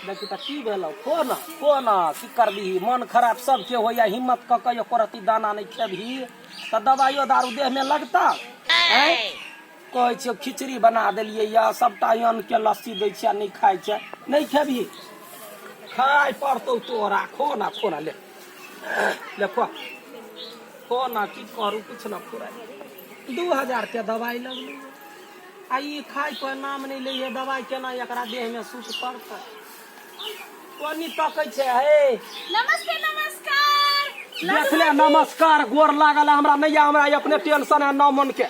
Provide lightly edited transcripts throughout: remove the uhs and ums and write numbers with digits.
देखी तो की भेलो को ना की करबी मन खराब सबके होया हिम्मत क के एको रति दाना नहीं खेबही तो दवाइयो दारू देह में लगता कहै छियै खिचड़ी बना देलियै या सबटा अन्न के लस्सी दै छियै नहीं खाइ छै नहीं खेबही खाय पड़तौ तोरा खो ना ले खो ना की करू कुछ ना फुराई 2000 के दवाई लगलै आ ई खाय पर नाम नहीं ले दवाई केना एकरा देह में सूट पड़तै कोनी तकै छै हे नमस्ते नमस्कार देख ले नमस्कार गोर लागल हमरा नहीं हमरा अपने टेंशन है 9 मन के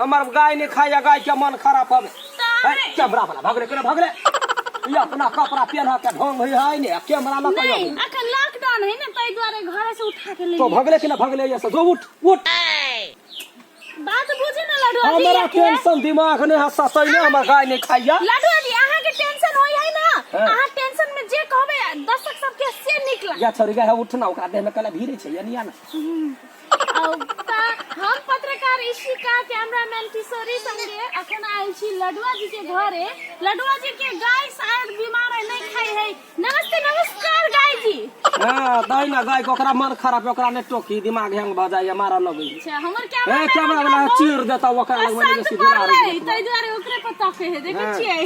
हमर गाय नहीं खाया गाय के मन खराब हवे कैमरा वाला भगले केना भगले ये अपना कपड़ा पहना के ढोंग होई है ने कैमरा ला कहियो नहीं अखन लॉकडाउन है ना तै द्वारे घर से उठा के ले तो भगले केना भगले ये से जो उठ बात बुझे ना लडुआ जी हमरा टेंशन दिमाग ने हंसा सही ने हमर गाय नहीं खाया लडुआ जी अहाँ के टेंशन होई है ना अहाँ टेंशन में जे कहबे दर्शक सब के से निकला या छोरी गाय उठना ओकरा देह में कला भीड़ छै यानी ना हम पत्रकार इशिका कैमरामैन किशोरी संगे अखन आयल छी लडुआ जी के घरे लडुआ जी के गाय शायद बीमार है नहीं खाई है नमस्ते नमस्कार गाय जी हां दाई ना गाय को ओकरा मन खराब ओकरा ने टोकी दिमाग हैंग भ जाय मारा लगै अच्छा हमर कैमरा वाला चीर देता ओकरा लग में बेसी बिला रे तै द्वारे ओकरे पता के है देखे छियै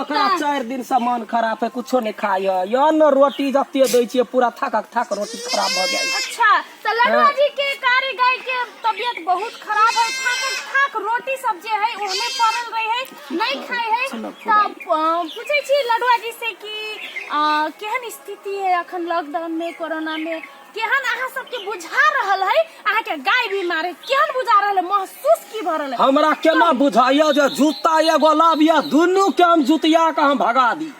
ओकरा 4 दिन से मन खराब है कुछो नहीं खाय या न रोटी जत्ते दै छियै पूरा थक रोटी खराब भ जाय अच्छा तो लडुआ जी के कारी गाय के तबियत बहुत खराब है थक रोटी सब जे है ओहने पड़ल रही है नहीं खाए है तब पूछे छी लडुआ जी से कि केहन स्थिति है अखन लॉकडाउन में कोरोना में केहन अहाँ सबके बुझा रहल है अहाँ के गाय बीमार है केहन बुझा रहल है महसूस की भ रहल है हमरा केना बुझाइया जे जूता एगो लाबिया दुनू के हम जुतिया के हम भगा दी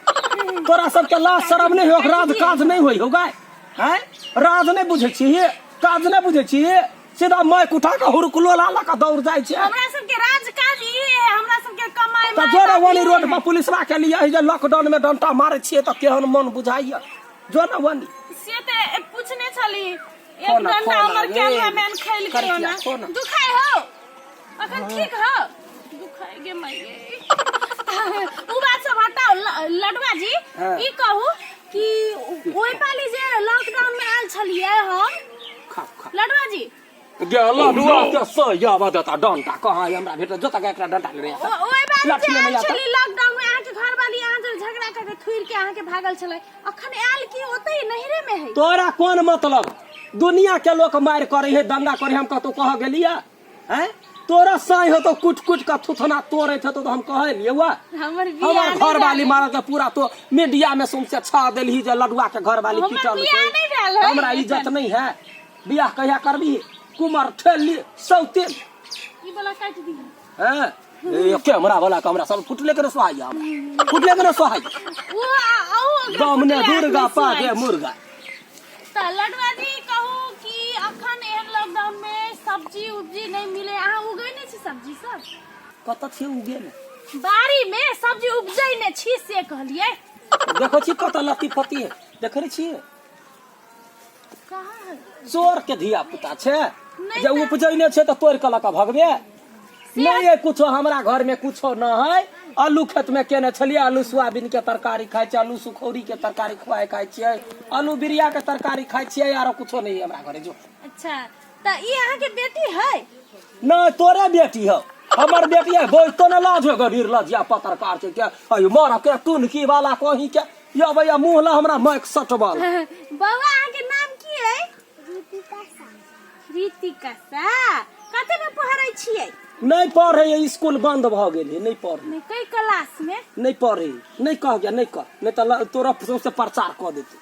तोरा सब के लाज शरम नहीं हो राज काज नहीं होई हो गाय हैं राज नहीं बुझे छी काज नहीं बुझे छी सीधा माइक उठा के हुरकुलो ला के दौड़ जाय छै हमरा सब के राज काज ई है हमरा सब के कमाई त जोरा वाली रोड पर पुलिसवा के लिए जे लॉकडाउन में डंटा मारे छिए त केहन मन बुझाइया जो ना वाली से ते पूछने छली एक घंटा हमर कैमरामैन खेल के ना दुखाई हो अखन ठीक हो दुखाई गे माये उ बात सब हटाओ लडुआ जी ई कहू कि ओई पाली जे लॉकडाउन में आल छलिए हम लडुआ जी गे लडुआ के सया बदता डंटा कहां हमरा भेट जोता के एकरा डंटा ले ओई बाली चली लॉकडाउन में आके घर वाली यहां से झगड़ा करके थुर के आके भागल छले अखन आल की ओतै नहिरे में है तोरा कोन मतलब दुनिया के लोग मार करे है दंगा करे हम कहतो कह गेलिया हैं तोरा साई हो तो कुट का थुथना तोरे थे तो हम कहे लिए हुआ हमर घर वाली मारा के पूरा तो मीडिया में सुन से छा देली जे लडुआ के घर वाली पिटल हमरा इज्जत नहीं है बियाह कहिया करबी कुमार ठेली सौते ई वाला काट दी हैं ए कैमरा वाला कैमरा सब फुटले के सोहाइया फुटले के सोहाइया वो दमने दुर्गा पाके मुर्गा त लडुआ जी कहू कि अखन एहन लॉकडाउन में सब्जी उब्जी नहीं मिले अहाँ उगैने छी सब्जी सब कत छी उगे ने बाड़ी में सब्जी उपजैने छी से कहलिए देखो छी कत लती फती है देखै छी कहां है चोर के धिया पुता छे जे उपजैने छे त तोड़ के लका भगबे नहीं है कुछो हमरा घर में कुछो न है आलू खेत में केने छलिए आलू सोयाबीन के तरकारी खाइ छै आलू सुखौरी के तरकारी खुआए खाइ छियै आलू बिरिया के तरकारी खाइ छियै आरो कुछो नहीं है हमरा घरे जो अच्छा त ई अहाँ के बेटी है नहीं तोरे बेटी है हमर बेटी है बोल तो न लाज हो गरीर लजिया पत्रकार छै के अय मारा के टुनकी वाला कहीं के या भैया मुंहला हमरा माइक सटबल बौआ अहाँ के नाम की है रीतिका सा कते में पढ़ै छियै नहीं पढ़े स्कूल बंद भ गेल नहीं पढ़े नहीं कई क्लास में नहीं पढ़े नहीं कह गया नहीं कह नहीं तो तोरा से प्रचार कर देते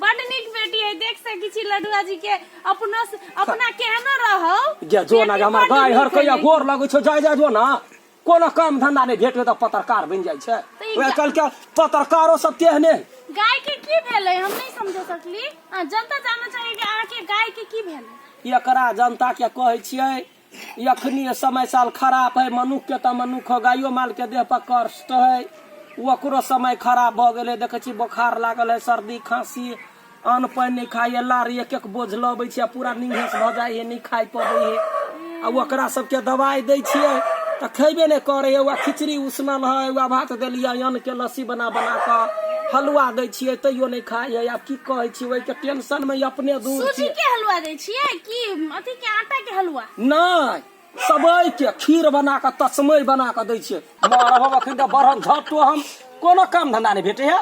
बड़ नीक बेटी है देख सकी छी लडुआ जी के अपना केहनो रहो जे जो ना हमर गाय हर कहिया गोर लगै छ जाय जो ना कोनो काम धंधा नहीं भेटै त पत्रकार बन जाय छै ओए कल के पत्रकारो सब तेहने गाय के की भेलै हम नहीं समझ सकली जनता जानना चाहिए कि अहाँ के गाय के की भेलै एकरा जनता के कहै छियै यखनी समय साल खराब है मनुख के त मनुख गायो माल के देह पर कष्ट है ओकरो समय खराब भ गेले देखे छी बुखार लागल है सर्दी खांसी अन्न पानी नहीं खाए लार एक बोझ लबै छै पूरा निंघेस भ जाय है नहीं खाइ पबै है आ ओकरा सब के दवाई दै छियै तो खेबे नहीं करे। एगो खिचड़ी उसनल है, एगो भात देलियै अन्न के लस्सी बना बना के, हलुआ दै छियै तैयो नहीं खाई है। आब की कहै छी, ओहि के टेंशन में अपने दूर सूजी के हलवा दै छियै कि अथी के आटा के हलवा? नहीं, सबई के खीर बना के तस्मै बना के दै छियै। मारब अखन तो बढ़ल झटो हम कोनो काम धंधा नहीं भेटे है।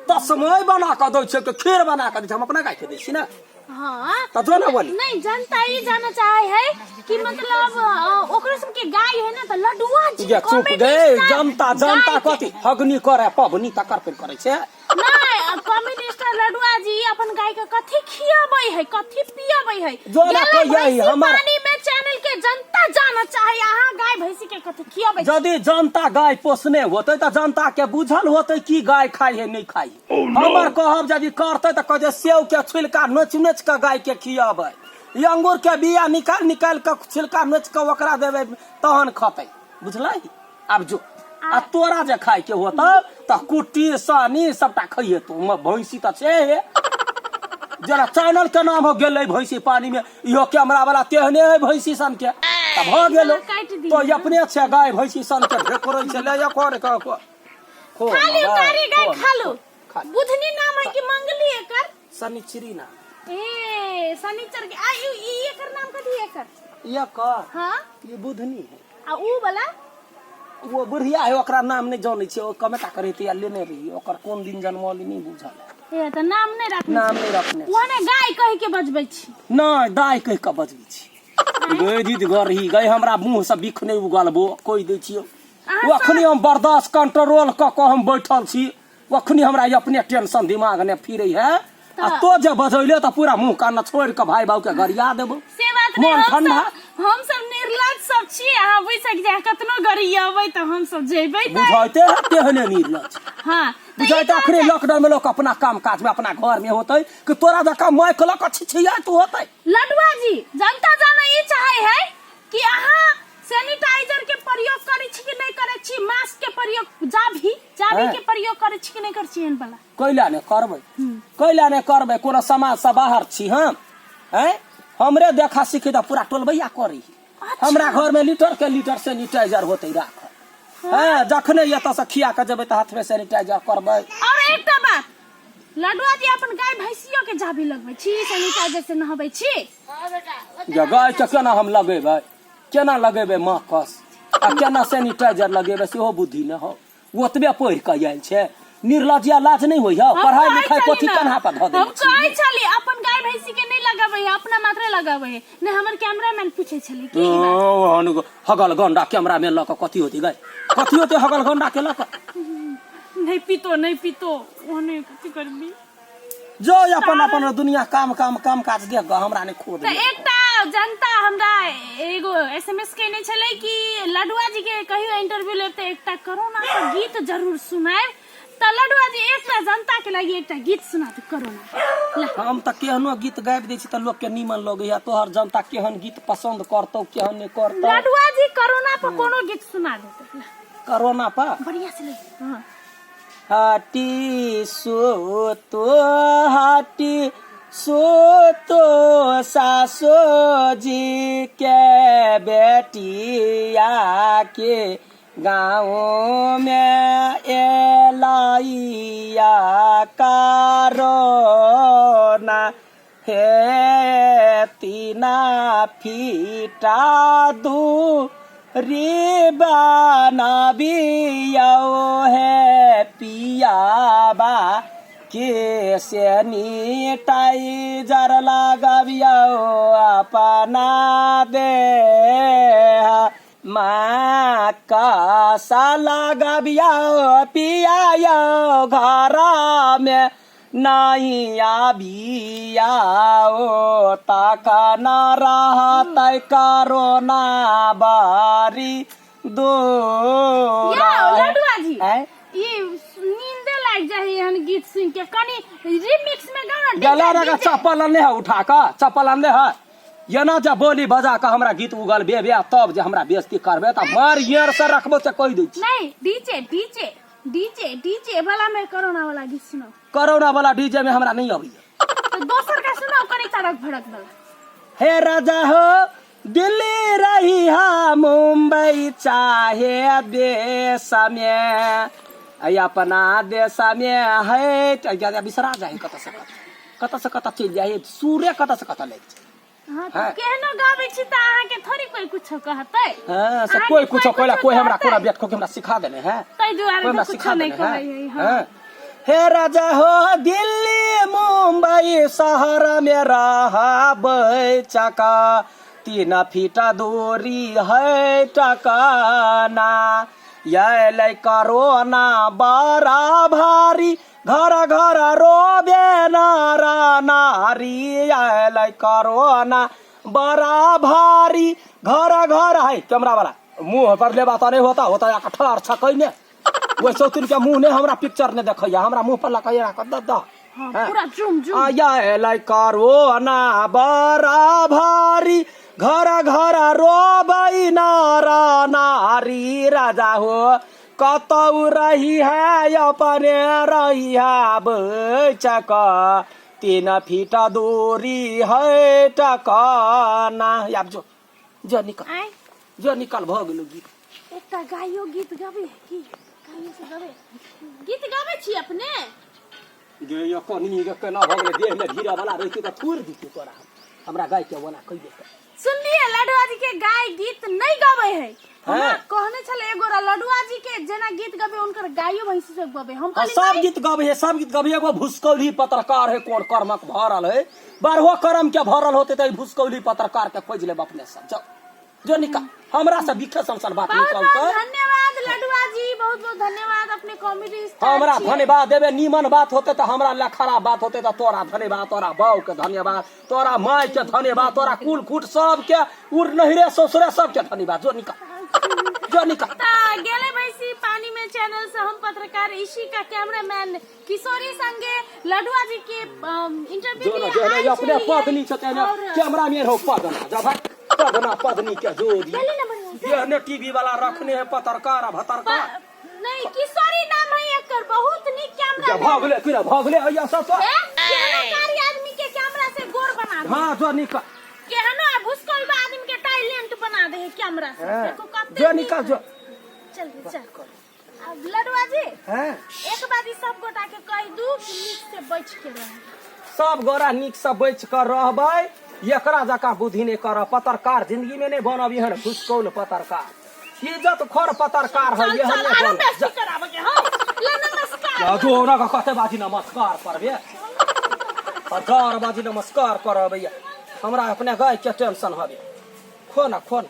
तस्मै बना के दै छियै, खीर बना के दै छियै, हम अपना गाय के दै छी ना। हाँ तो जो ना बोली नहीं, जनता ये जानना चाहे है कि मतलब ओकरे सबके गाय है ना, तो लडुआ जी ये चुप गए। जनता जनता कथी हगनी करे पबनी तकर पे करे छे। नहीं, कम्युनिस्ट लडुआ जी अपन गाय के कथी खियाबै है, कथी पियाबै है? जो ना कहिए हमर पानी में चैनल के जनता जानना चाहे अहाँ गाय भैंसी के कथी खियाबै? यदि जनता गाय पोसने होते तो जनता के बुझल होते की गाय खाई है नहीं खाई। हमर कहब यदि करते तो कहे सेव के छिलका नोच नोच के गाय के खियाबै, ये अंगूर के बिया निकाल निकाल के छिलका नोच के ओकरा देवे तहन खते, बुझलै? अब जो आ तोरा जे खाय के होता तो कुट्टी सानी सबटा खाइए तो भैंसी तो छे। जरा चैनल के नाम हो गेलै भैंसी पानी में, इहो कैमरा वाला तेहने है भैंसी सन के भ गेलो। तो अपने छे गाय भैंसी सन के ढेकोरै छे ले जा कर खो खाली उतारी गाय खालू। बुधनी नाम है कि मंगली एकर? शनिचरी ना ए शनिचर के आ ई एकर नाम कथी एकर? ये कर हां ये बुधनी है। आ ऊ वाला वो बुढ़िया है, ओकरा नाम नहीं जाने छे, ओ कमेटा करे ते लेने रही, ओकर कोन दिन जन्मली नहीं बुझल है। ए त नाम नहीं रखने, नाम नहीं रखने ओने गाय कह के बजबै छी। नहीं दाय कह के बजबै छी। गई दीद गरही गई हमरा मुंह से बिख नहीं उगलबो कोई दे छियो। अखनी हम बर्दाश्त कंट्रोल क के हम बैठल छी, अखनी हमरा अपने टेंशन दिमाग ने फिरे है। आ तो जब बजैले तो पूरा मुंह कान छोड़ के भाई बाबू के गरिया देबो। से बात नहीं, हम सब निर्लज सब छी। अहाँ बैसक जा कतनो गरियाबै त हम सब जेबै त बुझाइते है तेहने निर्लज। हां बुझाइते अखनी लॉकडाउन में लोग अपना काम काज में अपना घर में होते कि तोरा जका माइक ल के छिछिया तो होते। लडुआ जी जनता जाना ये चाहे है कि अहाँ सैनिटाइजर के प्रयोग करे छी कि नहीं करे छी, मास्क के प्रयोग जाभी के प्रयोग करे छी कि नहीं करे छी? एन वाला कैला ने करबै, कैला ने करबै, कोनो समाज से बाहर छी हम हैं? हमरे देखा सीखे तो पूरा टोलबैया करी। हमरा घर में लीटर के लीटर सैनिटाइजर होते राख हैं, जखने एत से खिया के जेबै त हाथ में सैनिटाइजर करबै। और एकटा बात, लडुआ जी अपन गाय भैंसियों के जाभी लगबै छी, सैनिटाइजर से नहबै छी? हां बेटा। गाय के केना हम लगेबै, केना लगेबै माखस आ केना सैनिटाइजर लगेबै सेहो बुद्धि न हो। ओतबे पढ़ के आयल छे, निर्लजिया लाज नहीं होई है। पढ़ाई लिखाई पोथी कन्हा पर ध दे हम कहै छली अपन गाय भैंसी के नहीं लगाबै है, अपना मात्र लगाबै है। ने हमर कैमरामैन पूछे छली की बात हगल गंडा कैमरा में ल के कथी होती गाय, कथी होते हगल गंडा के ल के? नहीं पीतो ओने कथी करबी? जो अपन अपन दुनिया काम काम काम काज देख ग हमरा ने खोद। त एकटा जनता हमरा एगो एसएमएस केने छले कि लडुआ जी के कहियो इंटरव्यू लेते एकटा कोरोना का गीत जरूर सुनाए। त लडुआ जी एकटा जनता के लागि एकटा गीत सुना दे कोरोना। हम त केहनो गीत गाबि दै छी त लोग के नीमन लगे है। तोहर जनता केहन गीत पसंद करतौ केहन नहीं करतौ। लडुआ जी कोरोना पर कोनो गीत सुना दे। कोरोना पर बढ़िया से ले। हां हाटी सोतो हाटी सोतो सासो जी के बेटिया के गाँव में एलाइया कारोना है तीना फीटा दू रिबाना बिया है पियाबा के सैनिटाइजर लगाबिया अपना दे माँ का साला लगाबिया पिया घर में नहीं आबिया तक न रहत कोरोना बारी दो। लडुआ जी ये नींद लग जाए हन गीत सुन के, कनी रिमिक्स में गाना गला रगा चप्पल ने है उठा का चप्पल ने है ये ना जब बोली बजा का हमरा गीत उगल बे तब जे हमरा बेइज्जती करबे त मार यार से रखबो से कह दै छी। नहीं डीजे वाला में कोरोना वाला गीत सुनाओ। कोरोना वाला डीजे में हमरा नहीं आबी तो दोसर का सुनाओ कनी तड़क भड़क वाला। हे राजा हो दिल्ली रही है मुंबई चाहे देश में अपना देश में है बिसरा जाए कत से कत चल जाए सूर्य कत से कत ले हाँ तो केहनो गाबै छी त अहाँ के थोड़ी कोई कुछ कहतै हां से कोई कुछ कहला कोई हमरा कोना बेट को हमरा सिखा देने है तै दुआरे कोई हमरा कुछ सिखा नहीं देने है कहै हां हे राजा हो दिल्ली मुंबई शहर में रहबै चका 3 फीट दूरी है टकाना ये ले कोरोना बड़ा भारी घर घर रोबे नारा नारी ये ले कोरोना बड़ा भारी घर घर है कैमरा वाला मुंह पर ले बात नहीं होता या कठर छकै ने वो चौथुन के मुंह ने हमरा पिक्चर ने देखैया हमरा मुंह पर लगाया क द पूरा जुम जुम आया लाई कोरोना बड़ा भारी घर घर रोबै नारा नारी राजा हो कतौ रही है अपने रही है बचक 3 फीट दूरी है टकाना अब जो निकल भ गेलो गीत एकटा गाइयो गीत गाबै की गाइयो से गाबै गीत गाबै छी अपने गे यो कोनी के केना भ गेलै देह में हीरा वाला रहित त थोड़ दिते तोरा हमरा गाय के बना कहि दे सुनलिए लडुआ जी के गाय गीत नहीं गाबै है हमरा कहने छले एगो लडुआ जी के जेना गीत गाबै उनकर गायो भैंसी से गाबै हम कहली सब गीत गाबै एगो भुसकौली पत्रकार है कोन कर्मक भरल है 12 कर्म के भरल होते त भुसकौली पत्रकार के खोज ले अपने सब जो निकल हमरा से बिखे संसार बात निकल तो धन्यवाद लडुआ जी बहुत बहुत धन्यवाद अपने कॉमेडी स्टार हमरा धन्यवाद देबे नीमन बात होते तो हमरा ले खराब बात होते तो तोरा धन्यवाद तोरा बाऊ के धन्यवाद तोरा माई के धन्यवाद तोरा कुल खूट सब के उड़ नहिरे ससुरे सब के धन्यवाद जो निकल ता गेले भैंसी पानी में चैनल से हम पत्रकार ईशी का कैमरामैन किशोरी संगे लडुआ जी के इंटरव्यू के लिए जो अपने पत्नी छते कैमरा में हो पदना जा भाई पदनी के जोड़ी ये ने टीवी वाला रखने है पत्रकार भतरकार नहीं किशोरी नाम है एकर बहुत नीक कैमरा भागले भैया सब कारी आदमी के कैमरा से गोर बना दे हां जो निकल केहनो भुसकल आदमी के टैलेंट बना दे है कैमरा से देखो कते जो निकल जो चल अब लडुआ जी एक बात सब गोटा के कह दू कि नीक से बच के रह सब गोरा नीक से बच कर रहबै एकरा जका बुद्धि नहीं कर पत्रकार जिंदगी में नहीं बनब एहन घुसकौल पत्रकार इज्जत खोर पत्रकार है एहन नहीं बन जो ओरा का कते बाजी नमस्कार करबे 1000 बाजी नमस्कार करबे हमरा अपने गाय के टेंशन हबे खो ना